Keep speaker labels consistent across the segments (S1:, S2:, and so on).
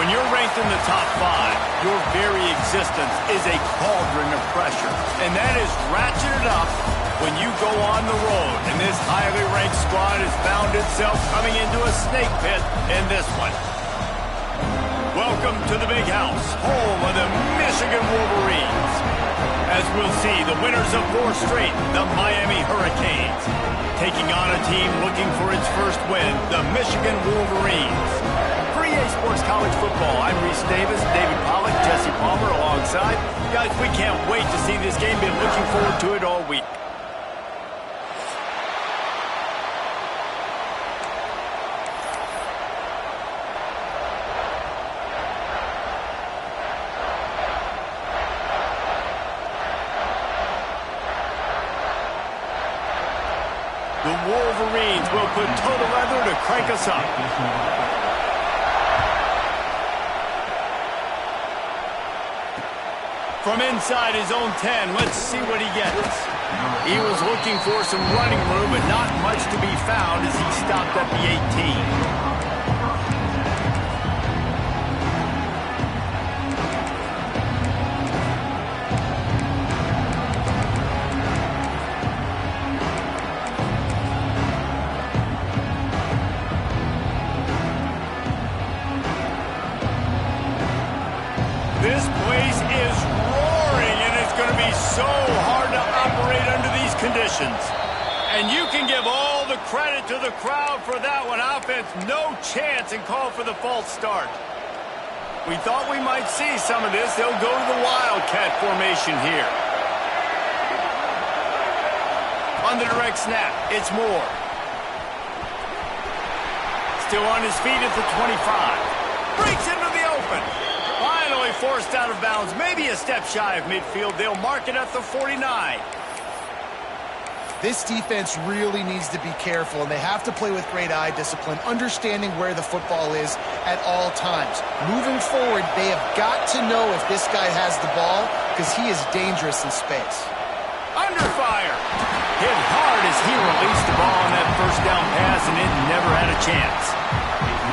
S1: When you're ranked in the top 5, your very existence is a cauldron of pressure. And that is ratcheted up when you go on the road. And this highly ranked squad has found itself coming into a snake pit in this one. Welcome to the Big House, home of the Michigan Wolverines. As we'll see, the winners of 4 straight, the Miami Hurricanes, taking on a team looking for its first win, the Michigan Wolverines. For EA Sports College Football, I'm Reese Davis, David Pollack, Jesse Palmer alongside. Guys, we can't wait to see this game. Been looking forward to it all week. The Wolverines will put total leather to crank us up. From inside his own 10, let's see what he gets. He was looking for some running room, but not much to be found as he stopped at the 18. This place is roaring, and it's going to be so hard to operate under these conditions. And you can give all the credit to the crowd for that one. Offense, no chance, and call for the false start. We thought we might see some of this. They'll go to the Wildcat formation here. On the direct snap, it's Moore. Still on his feet at the 25. Breaks into the open. Finally forced out of bounds, maybe a step shy of midfield. They'll mark it at the 49.
S2: This defense really needs to be careful, and they have to play with great eye discipline, understanding where the football is at all times. Moving forward, they have got to know if this guy has the ball, because he is dangerous in space.
S1: Under fire. Hit hard as he released the ball on that first down pass, and it never had a chance.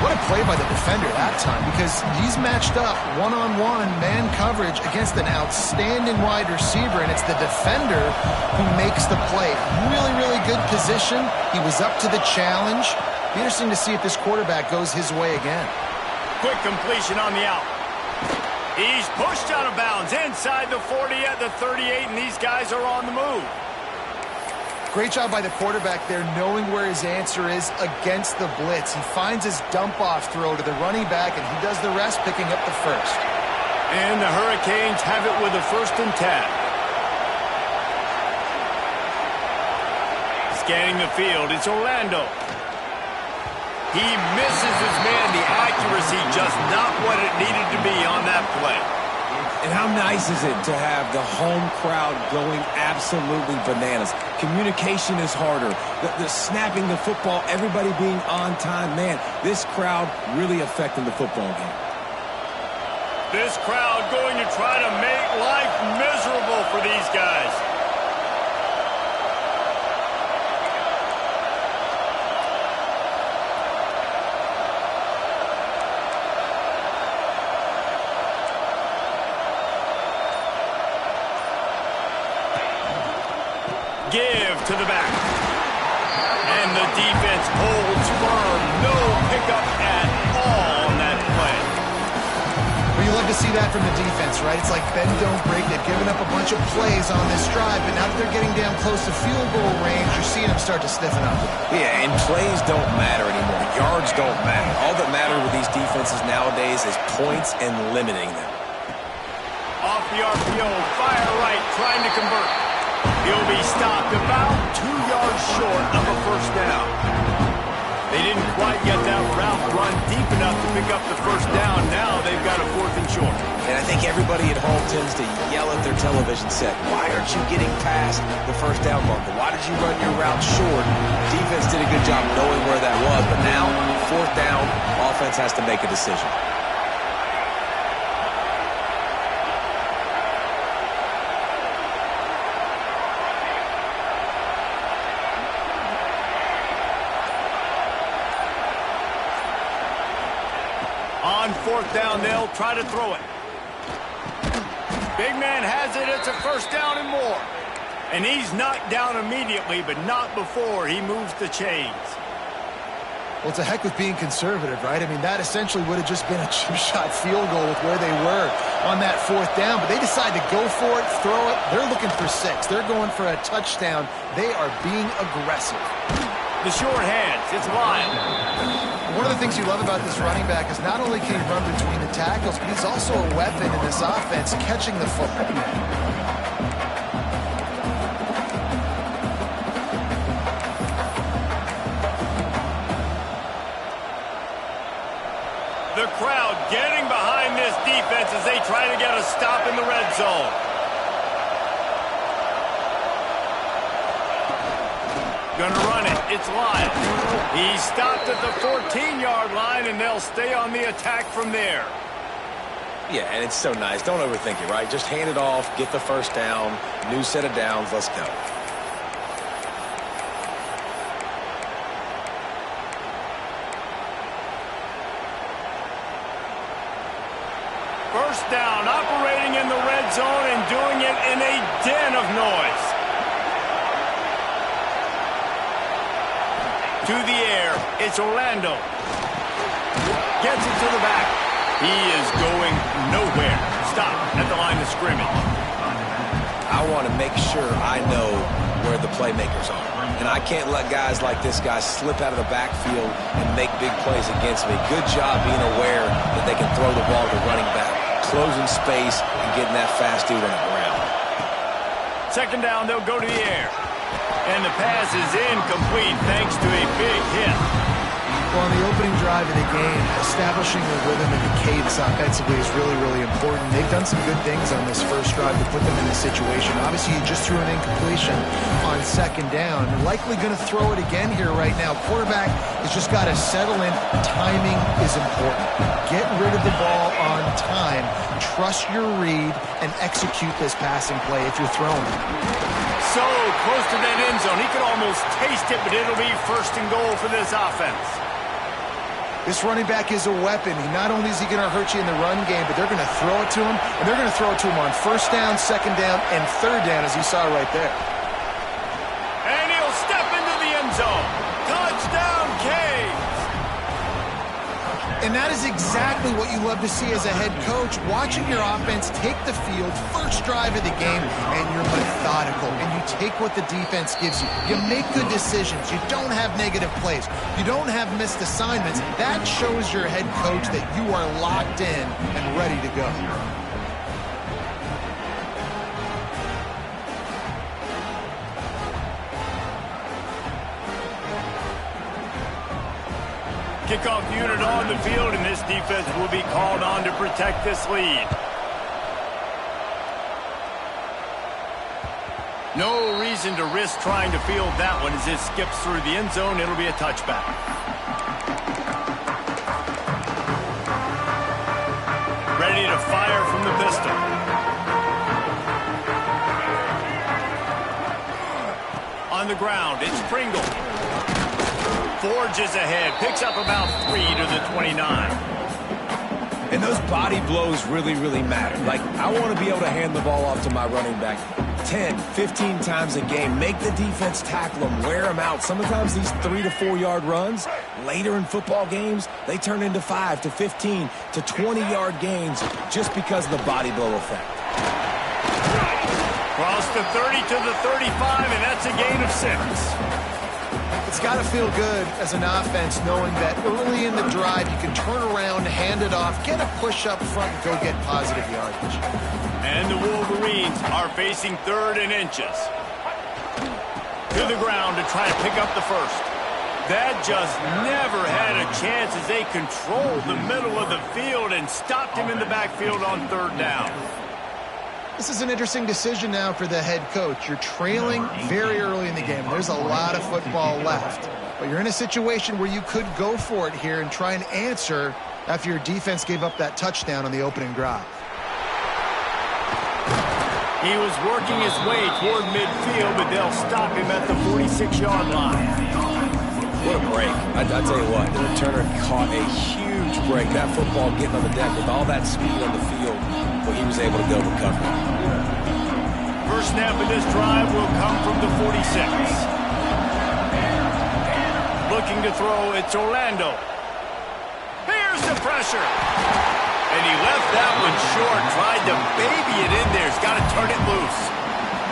S2: What a play by the defender that time, because he's matched up one-on-one man coverage against an outstanding wide receiver, and it's the defender who makes the play. Really, really good position. He was up to the challenge. Be interesting to see if this quarterback goes his way again.
S1: Quick completion on the out. He's pushed out of bounds inside the 40 at the 38, and these guys are on the move.
S2: Great job by the quarterback there, knowing where his answer is against the blitz. He finds his dump-off throw to the running back, and he does the rest, picking up the first.
S1: And the Hurricanes have it with a 1st and 10. Scanning the field, it's Orlando. He misses his man. The accuracy just not what it needed to be on that play.
S3: And how nice is it to have the home crowd going absolutely bananas? Communication is harder. The snapping the football, everybody being on time. Man, this crowd really affecting the football game.
S1: This crowd going to try to make life miserable for these guys. Give to the back. And the defense holds firm. No pickup at all on that play.
S2: Well, you love to see that from the defense, right? It's like bend, don't break. They've given up a bunch of plays on this drive, but now that they're getting down close to field goal range, you're seeing them start to stiffen up.
S3: Yeah, and plays don't matter anymore. Yards don't matter. All that matters with these defenses nowadays is points and limiting them.
S1: Off the RPO, fire right, trying to convert. He'll be stopped about 2 yards short of a 1st down. They didn't quite get that route run deep enough to pick up the 1st down. Now they've got a 4th and short.
S3: And I think everybody at home tends to yell at their television set, why aren't you getting past the 1st down marker? Why did you run your route short? Defense did a good job knowing where that was, but now, 4th down, offense has to make a decision.
S1: On fourth down, they'll try to throw it. Big man has it. It's a first down and more. And he's knocked down immediately, but not before he moves the chains.
S2: Well, it's a heck with being conservative, right? I mean, that essentially would have just been a chip-shot field goal with where they were on that fourth down. But they decide to go for it, throw it. They're looking for 6. They're going for a touchdown. They are being aggressive.
S1: The short hands. It's Lyon.
S2: One of the things you love about this running back is not only can he run between the tackles, but he's also a weapon in this offense catching the football.
S1: The crowd getting behind this defense as they try to get a stop in the red zone. Gonna run it. It's Lyon. He stopped at the 14-yard line, and they'll stay on the attack from there.
S3: Yeah, and it's so nice. Don't overthink it, right? Just hand it off, get the first down, new set of downs, let's go.
S1: First down, operating in the red zone and doing it in a den of noise. To the air, it's Orlando. Gets it to the back. He is going nowhere. Stop at the line of scrimmage.
S3: I want to make sure I know where the playmakers are. And I can't let guys like this guy slip out of the backfield and make big plays against me. Good job being aware that they can throw the ball to running back, closing space, and getting that fast dude on the ground.
S1: Second down, they'll go to the air. And the pass is incomplete thanks to a big hit.
S2: Well, on the opening drive of the game, establishing the rhythm and the cadence offensively is really, really important. They've done some good things on this first drive to put them in this situation. Obviously, you just threw an incompletion on second down. You're likely going to throw it again here right now. Quarterback has just got to settle in. Timing is important. Get rid of the ball on time. Trust your read and execute this passing play if you're throwing it.
S1: So close to that end zone. He could almost taste it, but it'll be first and goal for this offense.
S2: This running back is a weapon. Not only is he going to hurt you in the run game, but they're going to throw it to him, and they're going to throw it to him on first down, second down, and third down, as you saw right there.
S1: And he'll step into the end zone. Touchdown, Canes!
S2: And that is exactly what you love to see as a head coach, watching your offense take the field, first drive of the game, and you're methodical, and you take what the defense gives you. You make good decisions. You don't have negative plays. You don't have missed assignments. That shows your head coach that you are locked in and ready to go.
S1: Kickoff unit on the field, and this defense will be called on to protect this lead. No reason to risk trying to field that one as it skips through the end zone. It'll be a touchback. Ready to fire from the pistol. On the ground, it's Pringle. Forges ahead, picks up about 3 to the 29.
S3: And those body blows really, really matter. Like, I want to be able to hand the ball off to my running back 10, 15 times a game. Make the defense tackle them, wear them out. Sometimes these 3 to 4 yard runs, later in football games, they turn into 5 to 15 to 20 yard gains just because of the body blow effect.
S1: Cross the 30 to the 35, and that's a gain of 6.
S2: It's got to feel good as an offense knowing that early in the drive you can turn around, hand it off, get a push up front, and go get positive yardage.
S1: And the Wolverines are facing 3rd and inches. To the ground to try to pick up the first. That just never had a chance as they controlled the middle of the field and stopped him in the backfield on 3rd down.
S2: This is an interesting decision now for the head coach. You're trailing very early in the game. There's a lot of football left. But you're in a situation where you could go for it here and try and answer after your defense gave up that touchdown on the opening drive.
S1: He was working his way toward midfield, but they'll stop him at the 46-yard line.
S3: What a break. I tell you what, the returner caught a huge break. That football getting on the deck with all that speed on the field, well, he was able to go recover.
S1: First snap of this drive will come from the 46. Looking to throw, it's Orlando. Here's the pressure. And he left that one short, tried to baby it in there. He's got to turn it loose.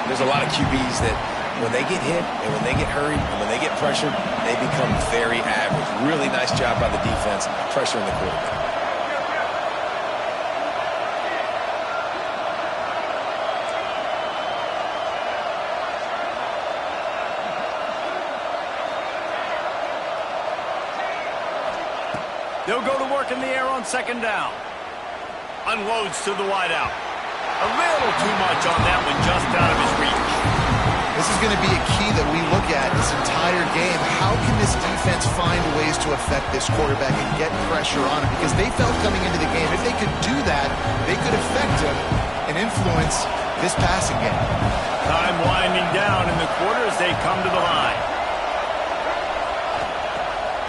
S3: There's a lot of QBs that when they get hit and when they get hurried and when they get pressured, they become very average. Really nice job by the defense pressuring the quarterback.
S1: They'll go to work in the air on second down. Unloads to the wideout. A little too much on that one, just out of his reach.
S2: This is going to be a key that we look at this entire game. How can this defense find ways to affect this quarterback and get pressure on him? Because they felt coming into the game, if they could do that, they could affect him and influence this passing game.
S1: Time winding down in the quarter as they come to the line.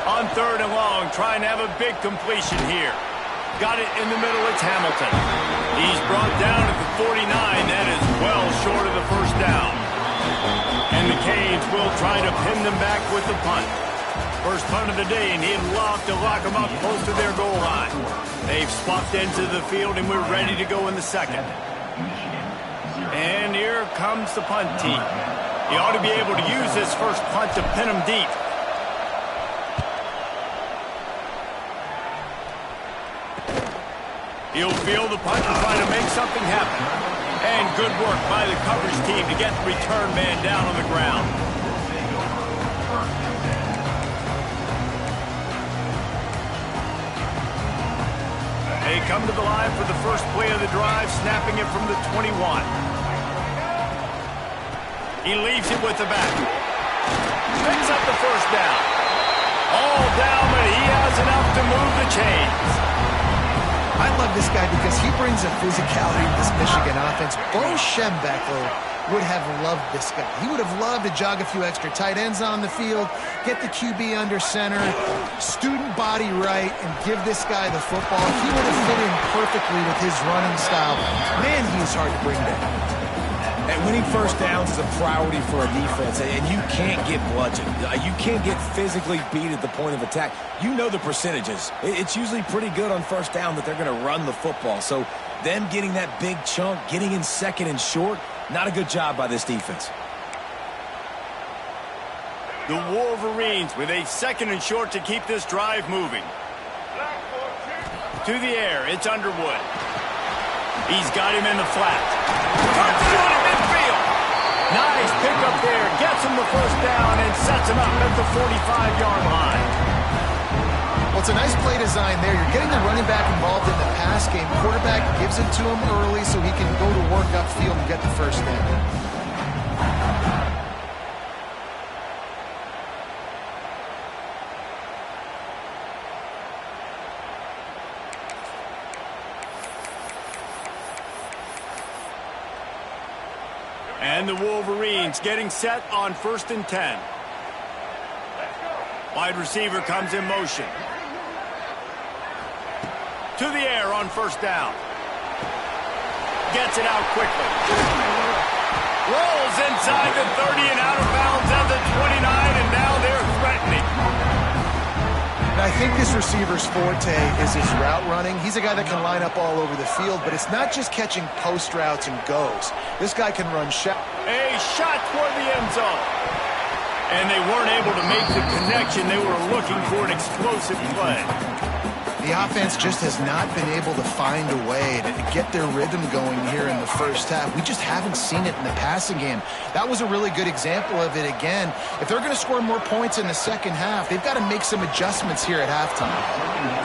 S1: On third and long, trying to have a big completion here. Got it in the middle, it's Hamilton. He's brought down at the 49. That is well short of the first down. And the Canes will try to pin them back with the punt. First punt of the day, and he'd love to lock them up close to their goal line. They've swapped into the field, and we're ready to go in the second. And here comes the punt team. He ought to be able to use this first punt to pin them deep. He'll field the punt and try to make something happen. And good work by the coverage team to get the return man down on the ground. They come to the line for the first play of the drive, snapping it from the 21. He leaves it with the back. Picks up the first down. All down, but he has enough to move the chains.
S2: I love this guy because he brings a physicality to this Michigan offense. Bo Schembechler would have loved this guy. He would have loved to jog a few extra tight ends on the field, get the QB under center, student body right, and give this guy the football. He would have fit in perfectly with his running style. Man, he is hard to bring down.
S3: And winning first downs is a priority for a defense, and you can't get bludgeoned. You can't get physically beat at the point of attack. You know the percentages. It's usually pretty good on first down that they're going to run the football. So them getting that big chunk, getting in second and short, not a good job by this defense.
S1: The Wolverines with a second and short to keep this drive moving. To the air, it's Underwood. He's got him in the flat. Turns it on in midfield. Nice pickup there. Gets him the first down and sets him up at the 45-yard line.
S2: Well, it's a nice play design there. You're getting the running back involved in the pass game. Quarterback gives it to him early so he can go to work upfield and get the first down.
S1: And the Wolverines getting set on 1st and 10. Wide receiver comes in motion. To the air on first down. Gets it out quickly. Rolls inside the 30 and out of bounds at the 29, and now they're threatening.
S2: I think this receiver's forte is his route running. He's a guy that can line up all over the field, but it's not just catching post routes and goes. This guy can run shot.
S1: A shot toward the end zone. And they weren't able to make the connection. They were looking for an explosive play.
S2: The offense just has not been able to find a way to get their rhythm going here in the first half. We just haven't seen it in the passing game. That was a really good example of it again. If they're going to score more points in the second half, they've got to make some adjustments here at halftime.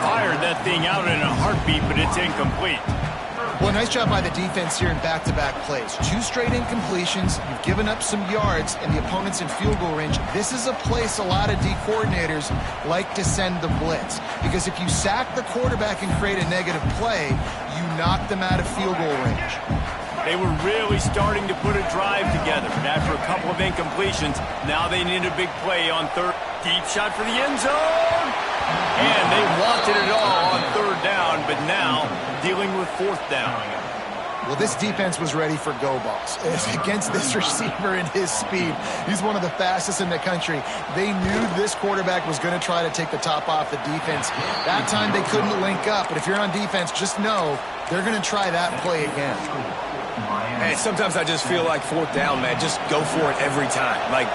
S1: Fired that thing out in a heartbeat, but it's incomplete.
S2: Well, nice job by the defense here in back-to-back plays. 2 straight incompletions. You've given up some yards, and the opponent's in field goal range. This is a place a lot of D coordinators like to send the blitz. Because if you sack the quarterback and create a negative play, you knock them out of field goal range.
S1: They were really starting to put a drive together. And after a couple of incompletions, now they need a big play on third. Deep shot for the end zone. And they wanted it all on third down, but now dealing with fourth down.
S2: Well, this defense was ready for go balls. Against this receiver and his speed, he's one of the fastest in the country. They knew this quarterback was going to try to take the top off the defense. That time they couldn't link up, but if you're on defense, just know they're going to try that play again.
S3: Hey, sometimes I just feel like fourth down, man, just go for it every time. Like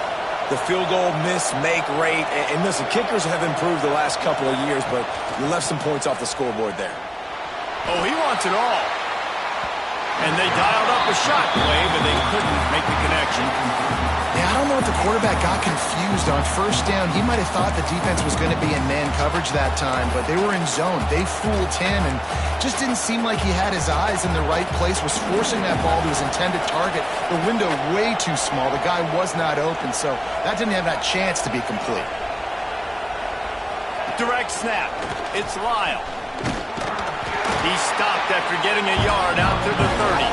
S3: the field goal miss-make rate. And listen, kickers have improved the last couple of years, but you left some points off the scoreboard there.
S1: Oh, he wants it all. And they dialed up a shot play, but they couldn't make the connection.
S2: Yeah, I don't know if the quarterback got confused on first down. He might have thought the defense was going to be in man coverage that time, but they were in zone. They fooled him and just didn't seem like he had his eyes in the right place, was forcing that ball to his intended target. The window way too small. The guy was not open, so that didn't have that chance to be complete.
S1: Direct snap. It's Lyle. He stopped after getting a yard out to the 30.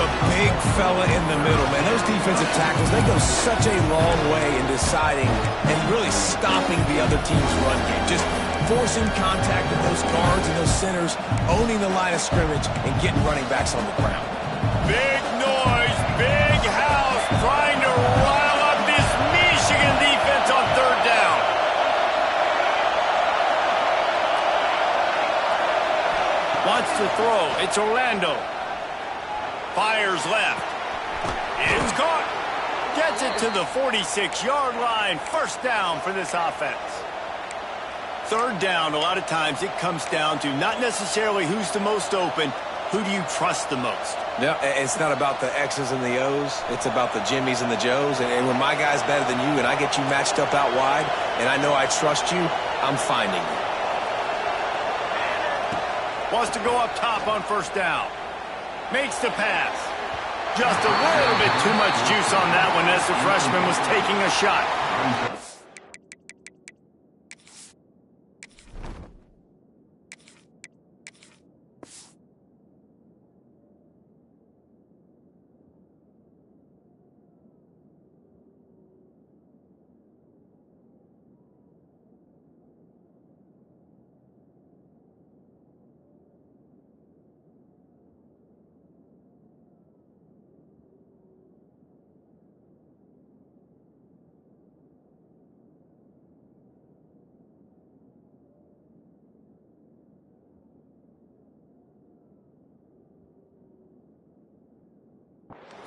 S3: The big fella in the middle, man. Those defensive tackles, they go such a long way in deciding and really stopping the other team's run game. Just forcing contact with those guards and those centers, owning the line of scrimmage, and getting running backs on the ground.
S1: Big noise, big house, trying to rile up this Michigan defense on third down. Wants to throw. It's Orlando. Fires left. It's caught. Gets it to the 46-yard line. First down for this offense. Third down, a lot of times it comes down to not necessarily who's the most open, who do you trust the most?
S3: Yeah, it's not about the X's and the O's. It's about the Jimmies and the Joes. And when my guy's better than you and I get you matched up out wide and I know I trust you, I'm finding you.
S1: Wants to go up top on first down. Makes the pass. Just a little bit too much juice on that one as the freshman was taking a shot.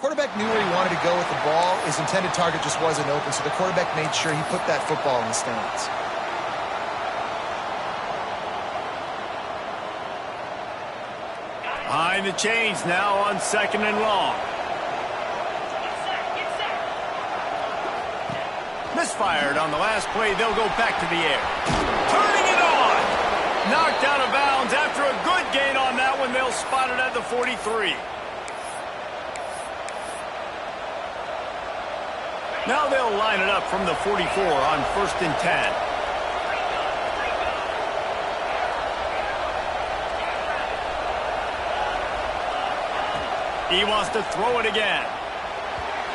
S2: Quarterback knew where he wanted to go with the ball. His intended target just wasn't open, so the quarterback made sure he put that football in the stands.
S1: Behind the chains now on second and long. Misfired on the last play. They'll go back to the air. Turning it on. Knocked out of bounds after a good gain on that one. They'll spot it at the 43. Now they'll line it up from the 44 on first and 10. He wants to throw it again.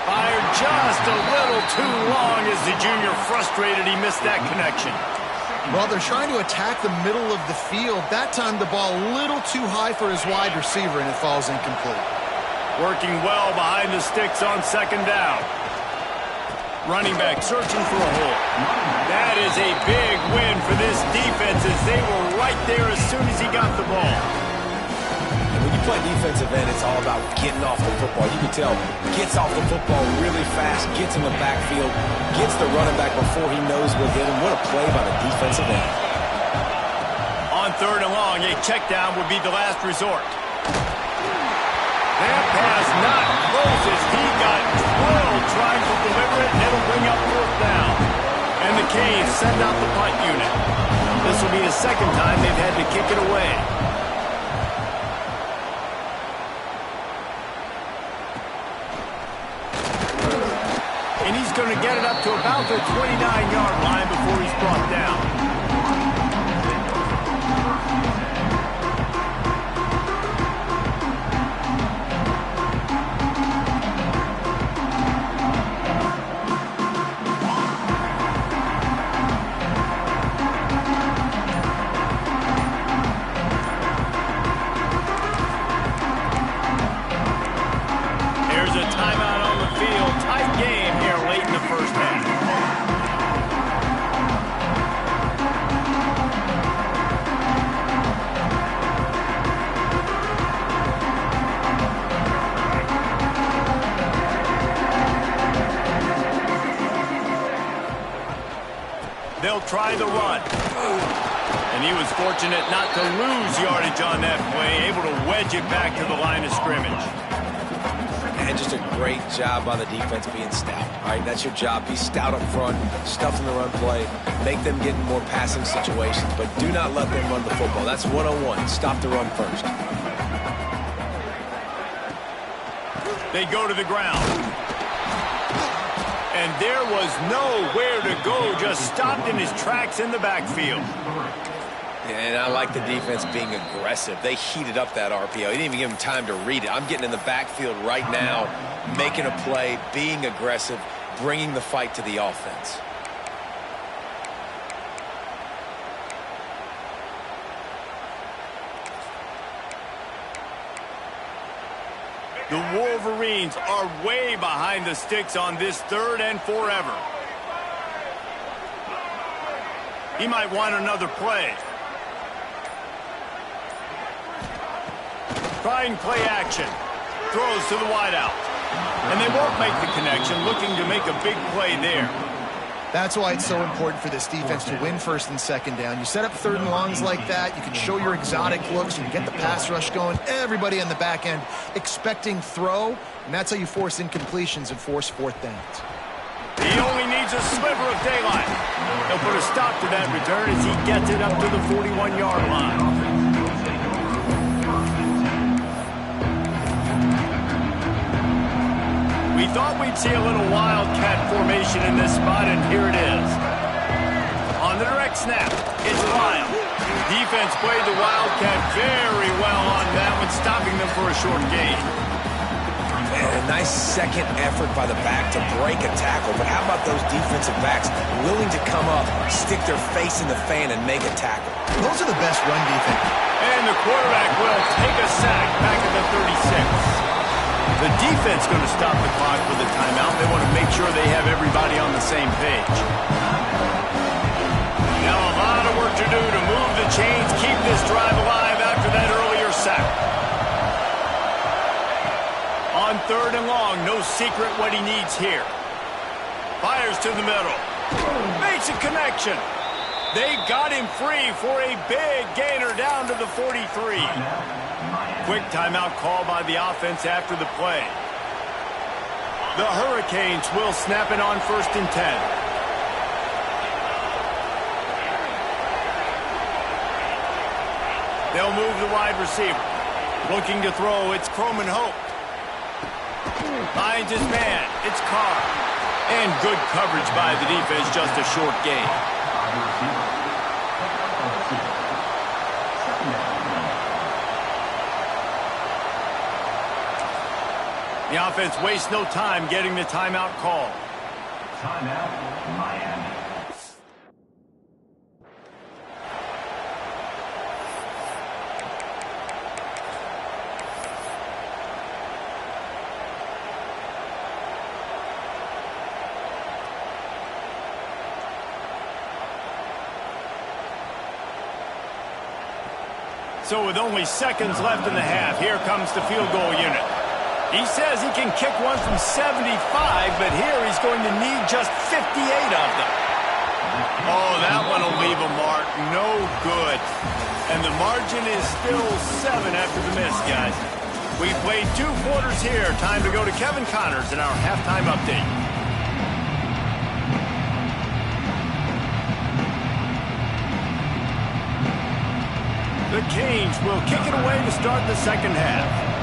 S1: Fired just a little too long as the junior frustrated. He missed that connection.
S2: Well, they're trying to attack the middle of the field. That time the ball a little too high for his wide receiver, and it falls incomplete.
S1: Working well behind the sticks on second down. Running back searching for a hole. That is a big win for this defense as they were right there as soon as he got the ball.
S3: And when you play defensive end, it's all about getting off the football. You can tell, gets off the football really fast, gets in the backfield, gets the running back before he knows we'll get him. What a play by the defensive end.
S1: On third and long, a check down would be the last resort. That pass not close as he got drilled trying to deliver it, and it'll bring up fourth down. And the Canes send out the punt unit. This will be the second time they've had to kick it away. And he's going to get it up to about the 29-yard line before he's brought down. try the run. And he was fortunate not to lose yardage on that play, able to wedge it back to the line of scrimmage.
S3: And just a great job by the defense being stout. All right, that's your job. Be stout up front, stuff in the run play, make them get in more passing situations, but do not let them run the football. That's 101. Stop the run first.
S1: They go to the ground. And there was nowhere to go, just stopped in his tracks in the backfield.
S3: And I like the defense being aggressive. They heated up that RPO. He didn't even give him time to read it. I'm getting in the backfield right now, making a play, being aggressive, bringing the fight to the offense.
S1: The Wolverines are way behind the sticks on this 3rd and forever. He might want another play. Trying play action. Throws to the wideout. And they won't make the connection, looking to make a big play there.
S2: That's why it's so important for this defense to win 1st and 2nd down. You set up 3rd and longs like that, you can show your exotic looks, you can get the pass rush going, everybody on the back end expecting throw, and that's how you force incompletions and force 4th downs.
S1: He only needs a sliver of daylight. He'll put a stop to that return as he gets it up to the 41-yard line. We thought we'd see a little wildcat formation in this spot, and here it is. On the direct snap, it's Lyle. Defense played the wildcat very well on that one, stopping them for a short gain.
S3: And a nice second effort by the back to break a tackle, but how about those defensive backs willing to come up, stick their face in the fan, and make a tackle?
S2: Those are the best run defense.
S1: And the quarterback will take a sack back at the 36. The defense going to stop the clock with a timeout. They want to make sure they have everybody on the same page. Now a lot of work to do to move the chains, keep this drive alive after that earlier sack. On 3rd and long, no secret what he needs here. Fires to the middle. Makes a connection. They got him free for a big gainer down to the 43. Quick timeout call by the offense after the play. The Hurricanes will snap it on 1st and 10. They'll move the wide receiver. Looking to throw, it's Croman Hope. Finds his man, it's Carr. And good coverage by the defense, just a short gain. The offense wastes no time getting the timeout call.
S4: Timeout, Miami.
S1: So with only seconds left in the half, here comes the field goal unit. He says he can kick one from 75, but here he's going to need just 58 of them. Oh, that one will leave a mark. No good. And the margin is still 7 after the miss, guys. We played 2 quarters here. Time to go to Kevin Connors in our halftime update. The Canes will kick it away to start the 2nd half.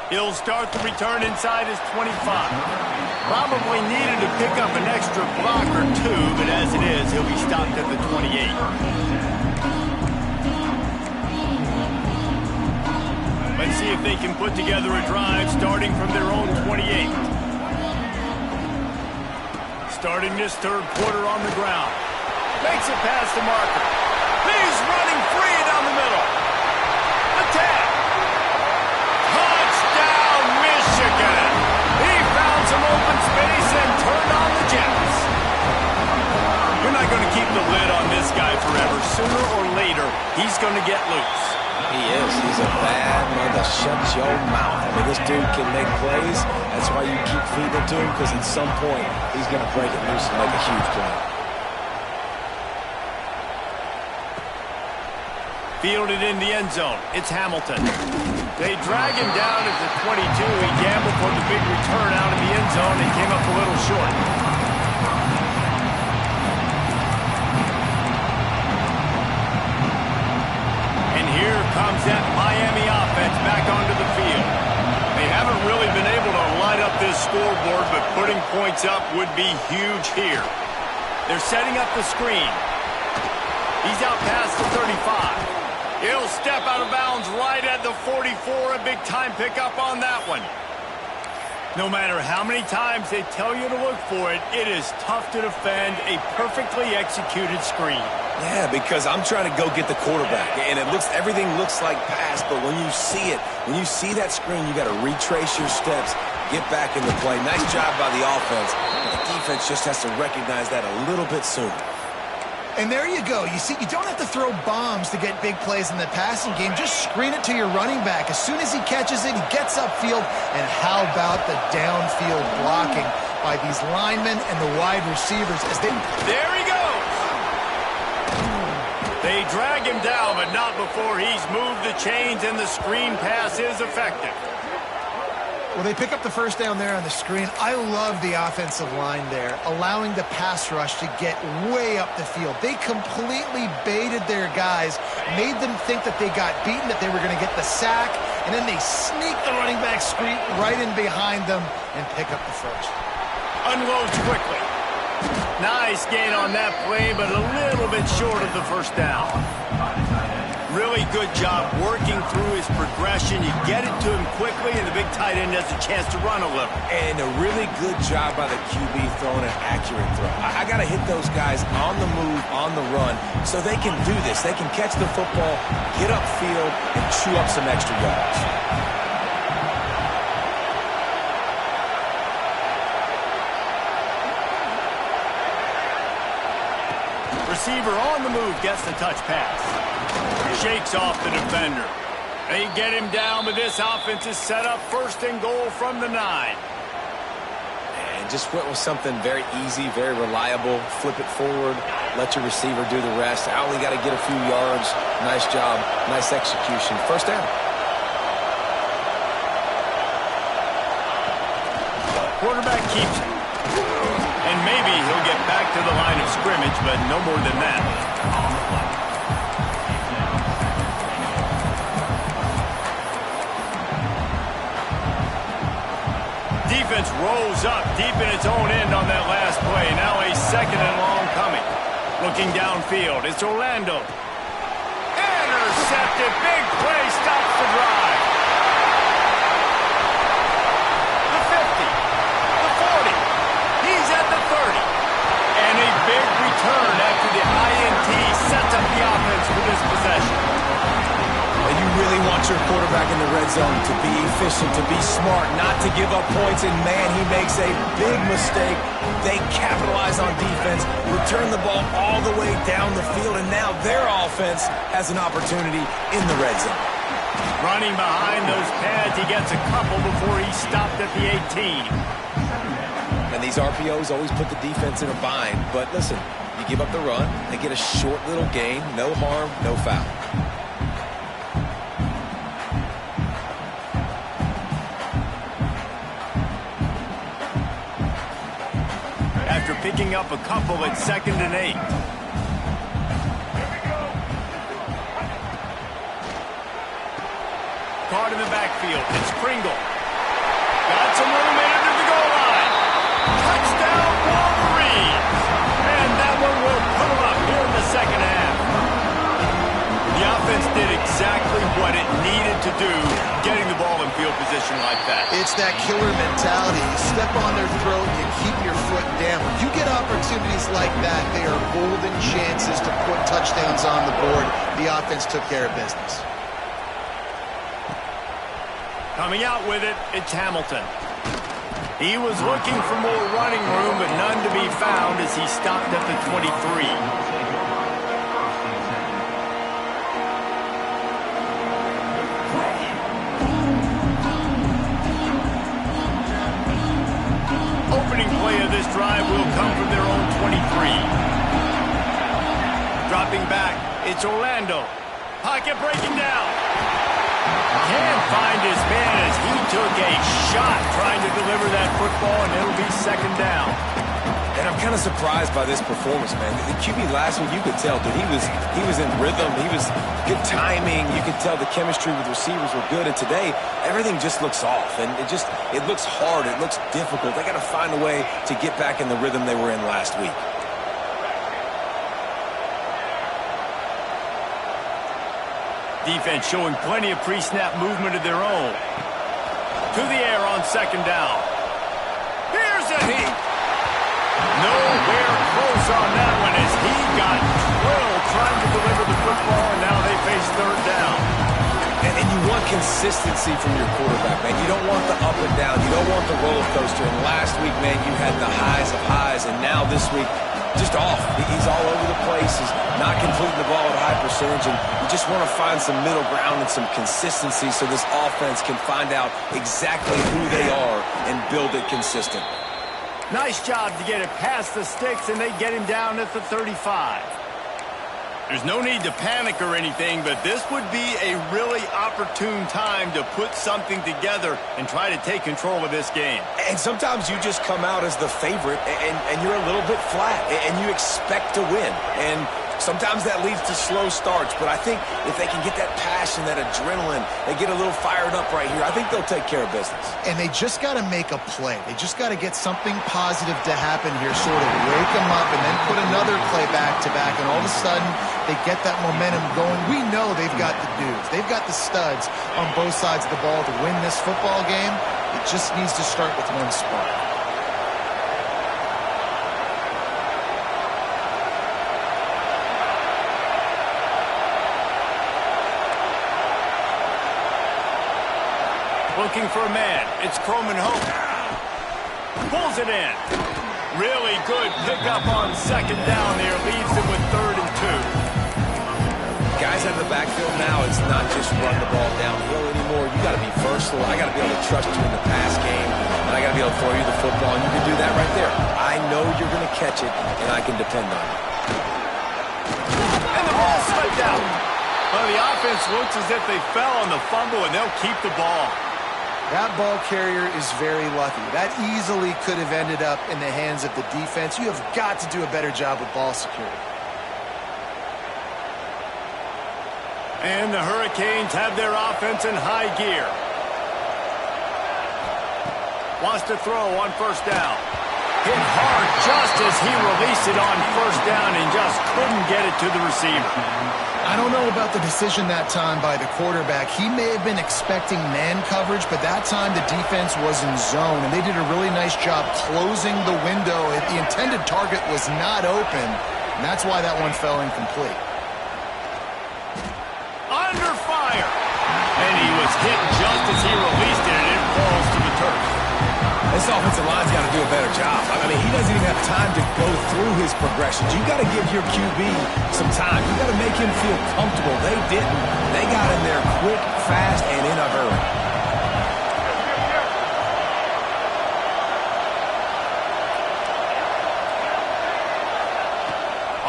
S1: He'll start the return inside his 25. Probably needed to pick up an extra block or 2, but as it is, he'll be stopped at the 28. Let's see if they can put together a drive starting from their own 28. Starting this 3rd quarter on the ground. Makes it past the marker. He's running free down the middle. The tag. Touchdown, Michigan. He found some open space and turned on the Jets. You're not going to keep the lid on this guy forever. Sooner or later, he's going to get loose.
S3: He is. He's a bad mother. Shut your mouth. I mean, this dude can make plays. That's why you keep feeding it to him, because at some point, he's going to break it loose and make a huge play.
S1: Fielded in the end zone. It's Hamilton. They drag him down at the 22. He gambled for the big return out in the end zone and came up a little short. And here comes that Miami offense back onto the field. They haven't really been able to light up this scoreboard, but putting points up would be huge here. They're setting up the screen. He's out past the 35. He'll step out of bounds right at the 44. A big time pickup on that one. No matter how many times they tell you to look for it, it is tough to defend a perfectly executed screen.
S3: Yeah, because I'm trying to go get the quarterback, and everything looks like pass, but when you see it, when you see that screen, you got to retrace your steps, get back in the play. Nice job by the offense. The defense just has to recognize that a little bit sooner.
S2: And there you go. You see, you don't have to throw bombs to get big plays in the passing game. Just screen it to your running back. As soon as he catches it, he gets upfield. And how about the downfield blocking by these linemen and the wide receivers as they...
S1: There he goes! They drag him down, but not before he's moved the chains and the screen pass is effective.
S2: Well, they pick up the first down there on the screen. I love the offensive line there, allowing the pass rush to get way up the field. They completely baited their guys, made them think that they got beaten, that they were going to get the sack, and then they sneak the running back screen right in behind them and pick up the first.
S1: Unloads quickly. Nice gain on that play, but a little bit short of the first down. Really good job working through his progression. You get it to him quickly, and the big tight end has a chance to run a little.
S3: And a really good job by the QB throwing an accurate throw. I got to hit those guys on the move, on the run, so they can do this. They can catch the football, get upfield, and chew up some extra yards.
S1: Receiver on the move gets the touch pass. Shakes off the defender. They get him down, but this offense is set up first and goal from the 9.
S3: And just went with something very easy, very reliable. Flip it forward, let your receiver do the rest. I only got to get a few yards. Nice job, nice execution. First down.
S1: Quarterback keeps it. And maybe he'll get back to the line of scrimmage, but no more than that. Defense rolls up deep in its own end on that last play. Now a second and long coming. Looking downfield, it's Orlando. Intercepted, big play, stops the drive. The 50, the 40, he's at the 30. And a big return after the INT sets up the offense for this possession.
S3: You really want your quarterback in the red zone to be efficient, to be smart, not to give up points, and man, he makes a big mistake. They capitalize on defense, return the ball all the way down the field, and now their offense has an opportunity in the red zone.
S1: Running behind those pads, he gets a couple before he stopped at the 18.
S3: And these RPOs always put the defense in a bind, but listen, you give up the run, they get a short little gain, no harm, no foul.
S1: Picking up a couple at 2nd and 8. Caught in the backfield. It's Pringle. Got some room into the goal line. Touchdown, Wolverines! And that one will put them up here in the second half. The offense did exactly what it needed to do, getting the ball in field position like that.
S2: It's that killer mentality. You step on their throat, you keep your foot down. When you get opportunities like that, they are golden chances to put touchdowns on the board. The offense took care of business.
S1: Coming out with it, it's Hamilton. He was looking for more running room, but none to be found as he stopped at the 23. this drive will come from their own 23. Dropping back, it's Orlando. Pocket breaking down. Can't find his man as he took a shot trying to deliver that football, and it'll be second down.
S3: And I'm kind of surprised by this performance, man. The QB last week, you could tell that he was in rhythm. He was good timing. You could tell the chemistry with receivers were good. And today, everything just looks off. And it looks hard. It looks difficult. They got to find a way to get back in the rhythm they were in last week.
S1: Defense showing plenty of pre-snap movement of their own. To the air on second down. Here's a hit. Nowhere close on that one as he got drilled trying to deliver the football, and now they face third down.
S3: And you want consistency from your quarterback, man. You don't want the up and down. You don't want the roller coaster. And last week, man, you had the highs of highs, and now this week, just off. He's all over the place. He's not completing the ball at a high percentage, and you just want to find some middle ground and some consistency so this offense can find out exactly who they are and build it consistent.
S1: Nice job to get it past the sticks, and they get him down at the 35. There's no need to panic or anything, but this would be a really opportune time to put something together and try to take control of this game.
S3: And sometimes you just come out as the favorite, and you're a little bit flat, and you expect to win. And sometimes that leads to slow starts, but I think if they can get that passion, that adrenaline, they get a little fired up right here, I think they'll take care of business.
S2: And they just got to make a play. They just got to get something positive to happen here, sort of wake them up and then put another play back-to-back, and all of a sudden they get that momentum going. We know they've got the dudes. They've got the studs on both sides of the ball to win this football game. It just needs to start with one spark.
S1: Looking for a man. It's Croman Hope. Pulls it in. Really good pickup on second down there. Leaves him with 3rd and 2.
S3: Guys out of the backfield now, it's not just run the ball downhill anymore. You got to be versatile. I got to be able to trust you in the pass game, and I got to be able to throw you the football, and you can do that right there. I know you're going to catch it, and I can depend on it.
S1: And the ball slipped out. Well, the offense looks as if they fell on the fumble, and they'll keep the ball.
S2: That ball carrier is very lucky. That easily could have ended up in the hands of the defense. You have got to do a better job with ball security.
S1: And the Hurricanes have their offense in high gear. Wants to throw on first down. Hit hard just as he released it on first down and just couldn't get it to the receiver.
S2: I don't know about the decision that time by the quarterback. He may have been expecting man coverage, but that time the defense was in zone, and they did a really nice job closing the window. The intended target was not open, and that's why that one fell incomplete.
S1: Under fire. And he was hit just as he released it, and it falls to the turf.
S3: This offensive line's got to do a better job. I mean, he doesn't even have time to go through his progressions. You got to give your QB some time. You got to make him feel comfortable. They didn't. They got in there quick, fast, and in a hurry.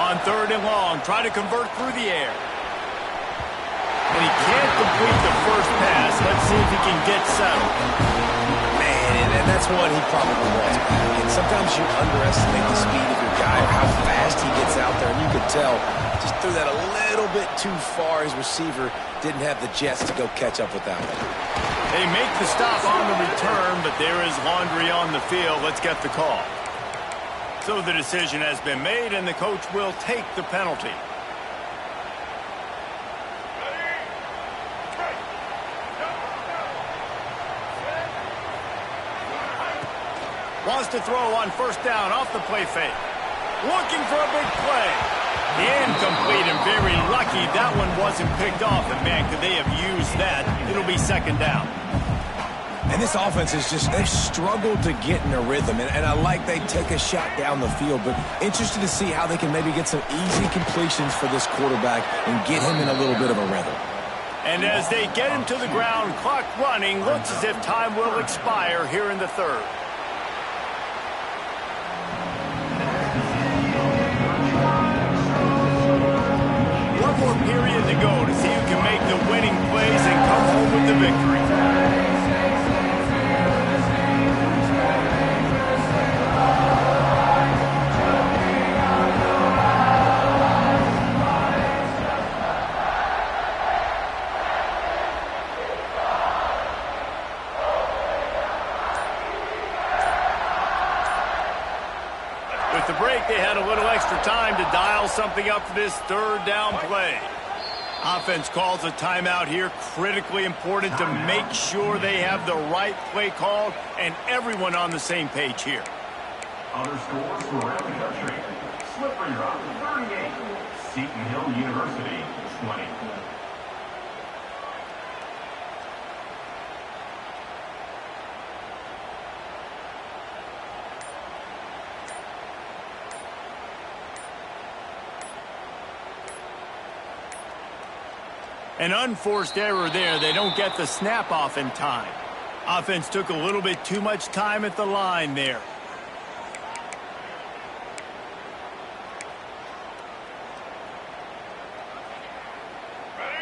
S1: On 3rd and long, try to convert through the air. And he can't complete the first pass. Let's see if he can get settled.
S3: And that's one he probably wants back. And sometimes you underestimate the speed of your guy or how fast he gets out there. And you could tell, just threw that a little bit too far. His receiver didn't have the jets to go catch up with that one.
S1: They make the stop on the return, but there is laundry on the field. Let's get the call. So the decision has been made, and the coach will take the penalty. Wants to throw on first down off the play fake. Looking for a big play. Incomplete, and very lucky that one wasn't picked off. And man, could they have used that? It'll be second down.
S3: And this offense is just, they've struggled to get in a rhythm. And I like they take a shot down the field, but interested to see how they can maybe get some easy completions for this quarterback and get him in a little bit of a rhythm.
S1: And as they get him to the ground, clock running, looks as if time will expire here in the 3rd. victory. With the break, they had a little extra time to dial something up for this third down play. Offense calls a timeout here, critically important to make sure they have the right play called and everyone on the same page here.
S4: Other scores around the country. Slippery Rock, 38. Seton Hill University, 20.
S1: An unforced error there. They don't get the snap off in time. Offense took a little bit too much time at the line there.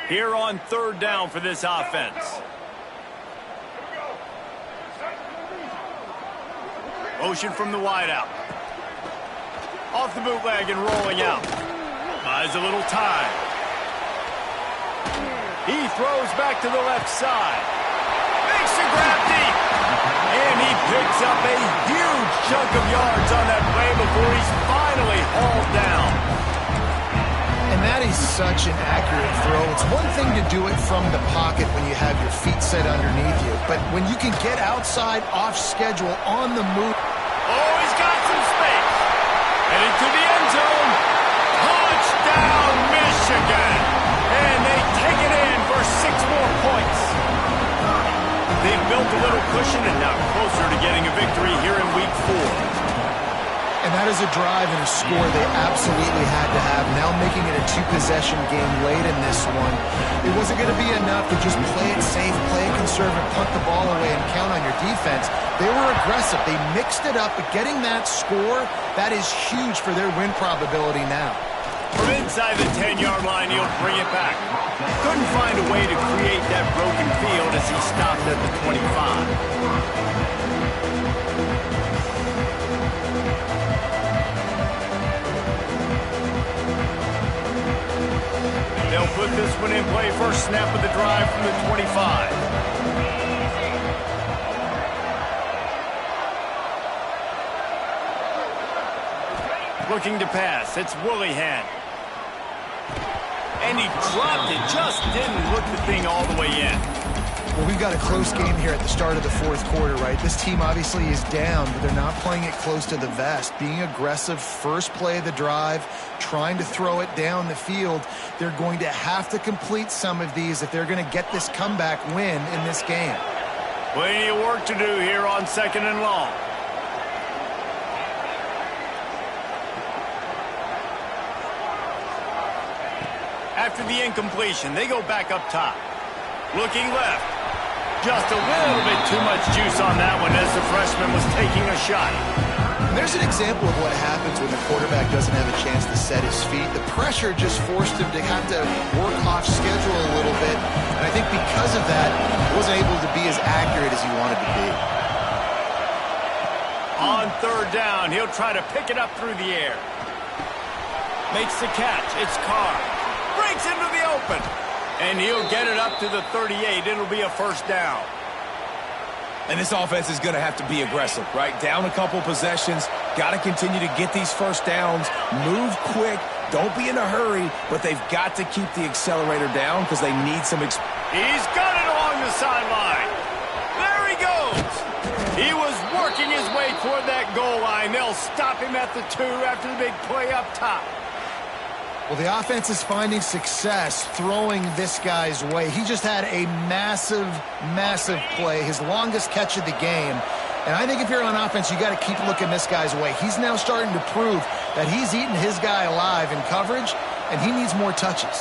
S1: Here on third down for this offense. Motion from the wideout. Off the bootleg and rolling out. Buys a little time. He throws back to the left side. Makes a grab deep. And he picks up a huge chunk of yards on that play before he's finally hauled down.
S2: And that is such an accurate throw. It's one thing to do it from the pocket when you have your feet set underneath you, but when you can get outside, off schedule, on the move.
S1: Oh, he's got some space. Headed to the end zone. Touchdown, Michigan. And they take it in for 6 more points. They've built a little cushion and now closer to getting a victory here in week 4.
S2: And that is a drive and a score they absolutely had to have. Now making it a 2-possession game late in this one. It wasn't going to be enough to just play it safe, play it conservative, punt the ball away, and count on your defense. They were aggressive. They mixed it up, but getting that score, that is huge for their win probability now.
S1: From inside the 10-yard line, he'll bring it back. Couldn't find a way to create that broken field as he stopped at the 25. They'll put this one in play. First snap of the drive from the 25. Looking to pass. It's Willihan. And he dropped it. Just didn't look the thing all the way in.
S2: Well, we've got a close game here at the start of the fourth quarter, right? This team obviously is down, but they're not playing it close to the vest. Being aggressive, first play of the drive, trying to throw it down the field. They're going to have to complete some of these if they're going to get this comeback win in this game.
S1: Plenty of work to do here on 2nd and long. After the incompletion, they go back up top. Looking left. Just a little bit too much juice on that one as the freshman was taking a shot.
S2: And there's an example of what happens when the quarterback doesn't have a chance to set his feet. The pressure just forced him to have to work off schedule a little bit. And I think because of that, he wasn't able to be as accurate as he wanted to be.
S1: On third down, he'll try to pick it up through the air. Makes the catch. It's Carr. Breaks into the open. And he'll get it up to the 38. It'll be a first down.
S3: And this offense is going to have to be aggressive, right? Down a couple possessions. Got to continue to get these first downs. Move quick. Don't be in a hurry. But they've got to keep the accelerator down because they need some
S1: He's got it along the sideline. There he goes. He was working his way toward that goal line. They'll stop him at the 2 after the big play up top.
S2: Well, the offense is finding success throwing this guy's way. He just had a massive, massive play, his longest catch of the game. And I think if you're on offense, you got to keep looking this guy's way. He's now starting to prove that he's eating his guy alive in coverage, and he needs more touches.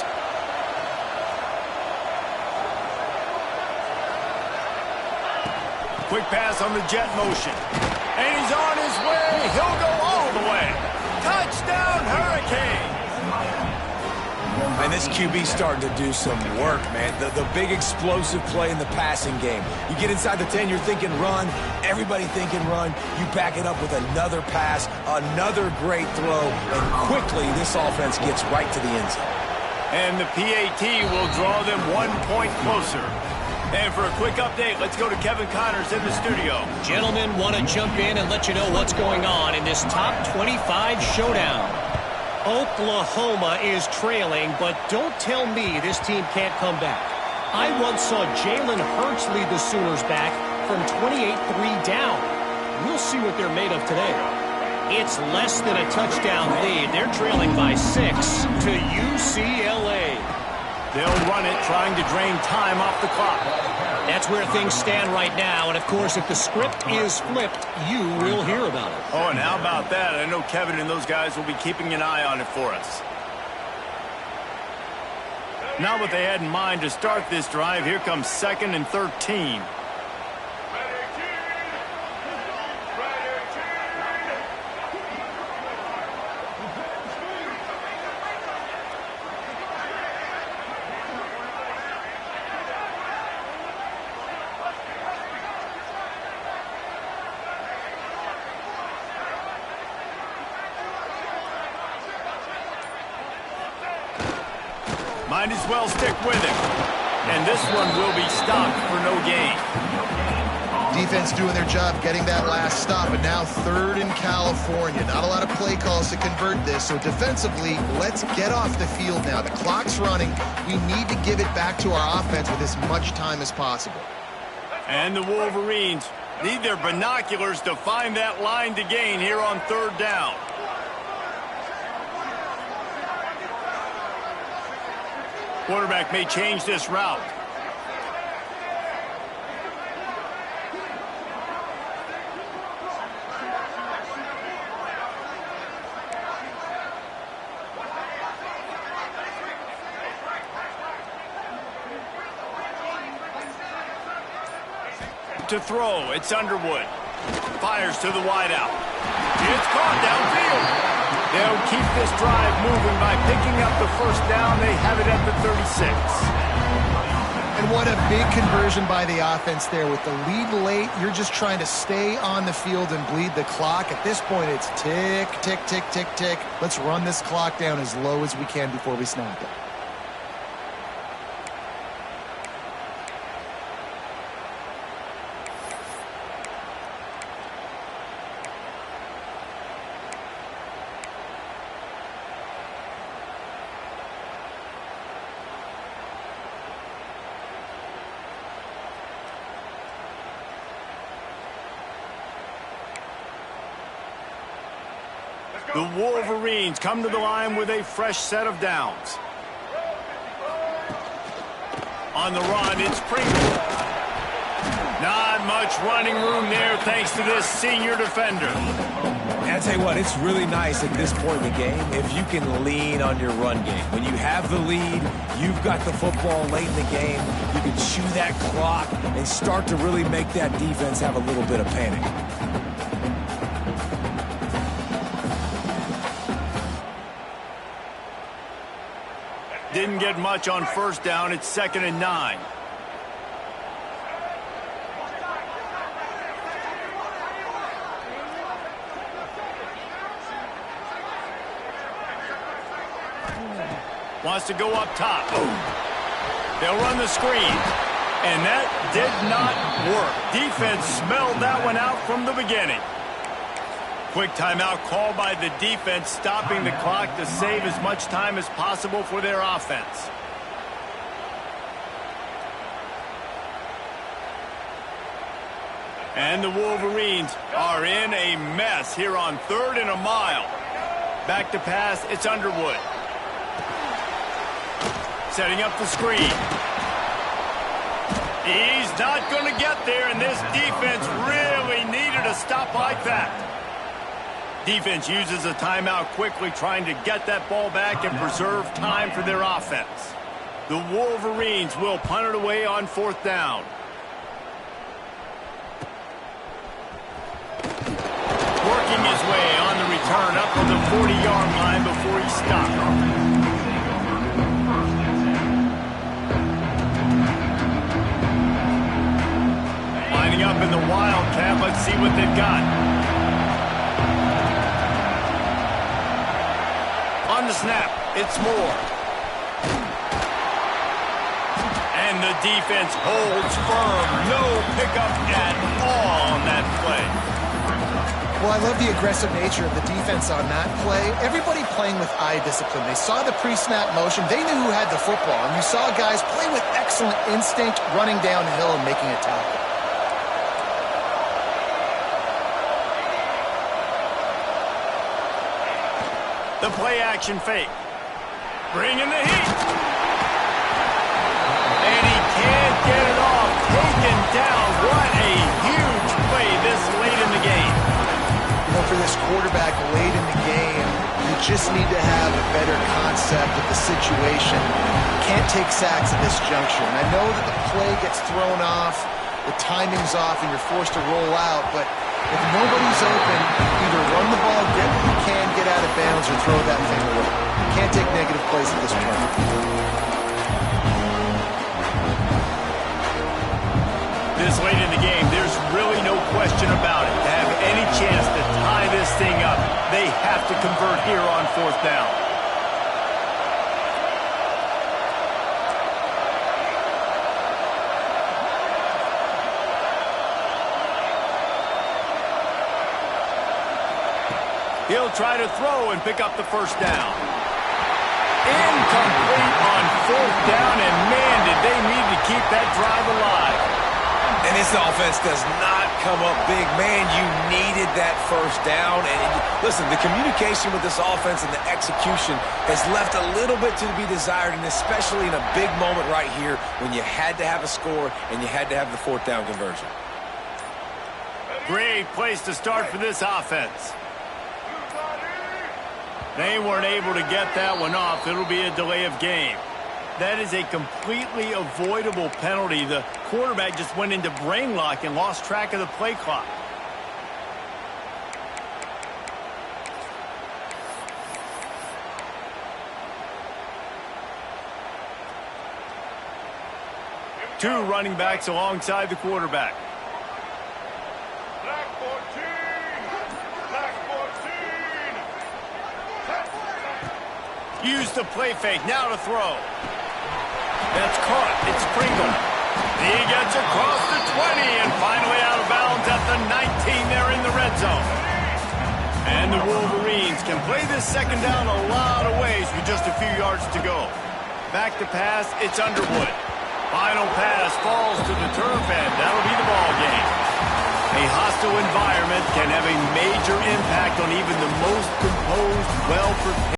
S1: Quick pass on the jet motion. And he's on his way. He'll go all the way. Touchdown, Hurricanes.
S3: And this QB's starting to do some work, man. The big explosive play in the passing game. You get inside the 10, you're thinking run. Everybody thinking run. You back it up with another pass, another great throw, and quickly this offense gets right to the end zone.
S1: And the PAT will draw them 1 point closer. And for a quick update, let's go to Kevin Connors in the studio.
S5: Gentlemen, want to jump in and let you know what's going on in this top 25 showdown. Oklahoma is trailing, but don't tell me this team can't come back. I once saw Jalen Hurts lead the Sooners back from 28-3 down. We'll see what they're made of today. It's less than a touchdown lead. They're trailing by 6 to UCLA.
S1: They'll run it, trying to drain time off the clock.
S5: That's where things stand right now. And, of course, if the script is flipped, you will hear about it.
S1: Oh, and how about that? I know Kevin and those guys will be keeping an eye on it for us. Now what they had in mind to start this drive, here comes 2nd and 13. Might as well stick with it. And this one will be stopped for no gain.
S2: Defense doing their job getting that last stop, and now 3rd in California. Not a lot of play calls to convert this, so defensively, let's get off the field now. The clock's running. We need to give it back to our offense with as much time as possible.
S1: And the Wolverines need their binoculars to find that line to gain here on 3rd down. Quarterback may change this route. To throw, it's Underwood. Fires to the wideout. It's caught downfield. They'll keep this drive moving by picking up the 1st down. They have it at the 36.
S2: And what a big conversion by the offense there. With the lead late, you're just trying to stay on the field and bleed the clock. At this point, it's tick, tick, tick, tick, tick. Let's run this clock down as low as we can before we snap it.
S1: The Wolverines come to the line with a fresh set of downs. On the run, it's Pringle. Not much running room there thanks to this senior defender.
S3: And I tell you what, it's really nice at this point in the game if you can lean on your run game. When you have the lead, you've got the football late in the game, you can chew that clock and start to really make that defense have a little bit of panic.
S1: Didn't get much on 1st down. It's 2nd and 9. Wants to go up top. They'll run the screen. And that did not work. Defense smelled that one out from the beginning. Quick timeout called by the defense, stopping the clock to save as much time as possible for their offense. And the Wolverines are in a mess here on 3rd and a mile. Back to pass, it's Underwood. Setting up the screen. He's not going to get there, and this defense really needed a stop like that. Defense uses a timeout quickly, trying to get that ball back and preserve time for their offense. The Wolverines will punt it away on 4th down. Working his way on the return up on the 40-yard line before he stopped. up in the Wildcat. Let's see what they've got. On the snap, it's Moore. And the defense holds firm. No pickup at all on that play.
S2: Well, I love the aggressive nature of the defense on that play. Everybody playing with eye discipline. They saw the pre-snap motion. They knew who had the football. And you saw guys play with excellent instinct, running downhill and making a tackle.
S1: The play action fake. Bringing the heat. And he can't get it off. Taken down. What a huge play this late in the game.
S2: You know, for this quarterback late in the game, you just need to have a better concept of the situation. Can't take sacks at this juncture. And I know that the play gets thrown off, the timing's off, and you're forced to roll out, but if nobody's open, either run the ball, get what you can, get out of bounds, or throw that thing away. You can't take negative plays at this point.
S1: This late in the game, there's really no question about it. To have any chance to tie this thing up, they have to convert here on 4th down. He'll try to throw and pick up the first down. Incomplete on 4th down, and man, did they need to keep that drive alive.
S3: And this offense does not come up big. Man, you needed that first down. And listen, the communication with this offense and the execution has left a little bit to be desired, and especially in a big moment right here when you had to have a score and you had to have the 4th down conversion.
S1: Great place to start for this offense. They weren't able to get that one off. It'll be a delay of game. That is a completely avoidable penalty. The quarterback just went into brain lock and lost track of the play clock. Two running backs alongside the quarterback. Use the play fake, now to throw. That's caught, it's Pringle. He gets across the 20 and finally out of bounds at the 19 there in the red zone. And the Wolverines can play this second down a lot of ways with just a few yards to go. Back to pass, it's Underwood. Final pass falls to the turf, and that'll be the ball game. A hostile environment can have a major impact on even the most composed, well-prepared